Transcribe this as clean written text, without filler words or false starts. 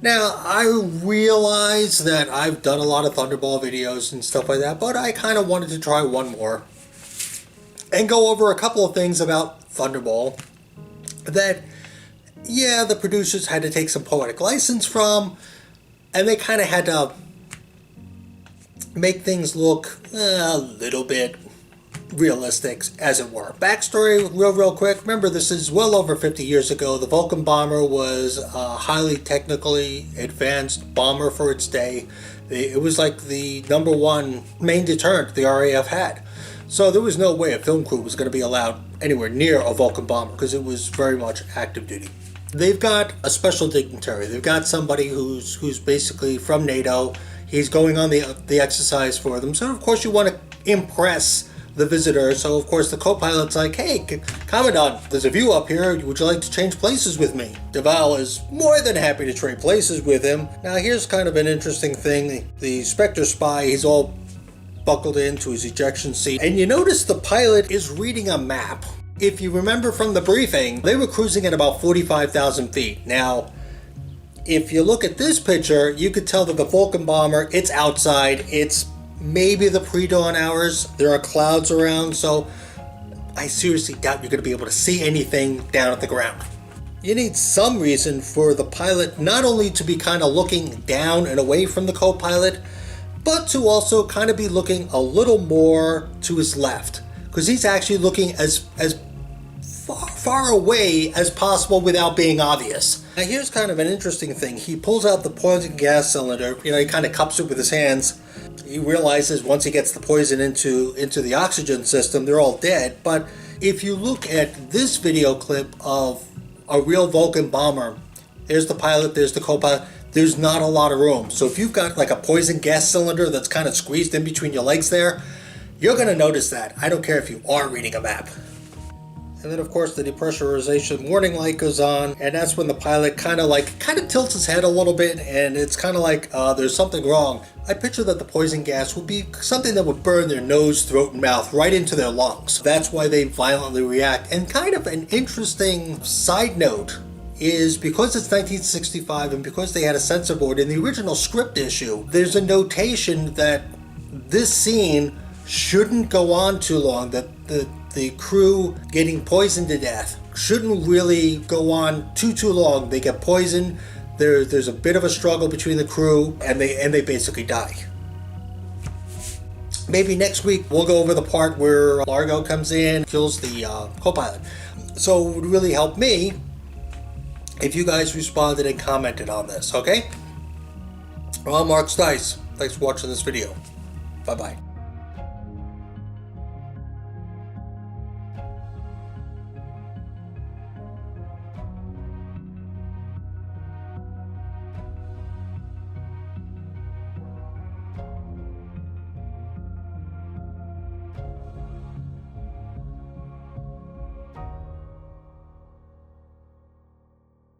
Now, I realize that I've done a lot of Thunderball videos and stuff like that, but I kind of wanted to try one more and go over a couple of things about Thunderball that, yeah, the producers had to take some poetic license from, and they kind of had to make things look a little bit realistic, as it were. Backstory, real quick. Remember, this is well over 50 years ago. The Vulcan bomber was a highly technically advanced bomber for its day. It was like the #1 main deterrent the RAF had. So there was no way a film crew was going to be allowed anywhere near a Vulcan bomber because it was very much active duty. They've got a special dignitary. They've got somebody who's basically from NATO. He's going on the exercise for them. So of course you want to impress the visitor. So of course the co-pilot's like, "Hey, Commandant, there's a view up here. Would you like to change places with me?" Duval is more than happy to trade places with him. Now here's kind of an interesting thing. The Spectre spy, he's all buckled into his ejection seat, and you notice the pilot is reading a map. If you remember from the briefing, they were cruising at about 45,000 feet. Now, if you look at this picture, you could tell that the Vulcan bomber, it's outside. It's maybe the pre-dawn hours. There are clouds around, so I seriously doubt you're going to be able to see anything down at the ground. You need some reason for the pilot not only to be kind of looking down and away from the co-pilot, but to also kind of be looking a little more to his left, because he's actually looking as far away as possible without being obvious. Now here's kind of an interesting thing. He pulls out the poison gas cylinder. You know, he kind of cups it with his hands. He realizes once he gets the poison into the oxygen system, they're all dead. But if you look at this video clip of a real Vulcan bomber, there's the pilot, there's the co-pilot, there's not a lot of room. So if you've got like a poison gas cylinder that's kind of squeezed in between your legs there, you're going to notice that. I don't care if you are reading a map. And then of course the depressurization warning light goes on, and that's when the pilot kind of tilts his head a little bit, and it's kind of like there's something wrong. I picture that the poison gas would be something that would burn their nose, throat, and mouth right into their lungs. That's why they violently react. And kind of an interesting side note is, because it's 1965 and because they had a censor board in the original script issue, there's a notation that this scene shouldn't go on too long, that the crew getting poisoned to death shouldn't really go on too long. They get poisoned, there's a bit of a struggle between the crew, and they basically die. Maybe next week we'll go over the part where Largo comes in, kills the co-pilot. So it would really help me if you guys responded and commented on this, okay? Well, I'm Mark Stise. Thanks for watching this video. Bye-bye.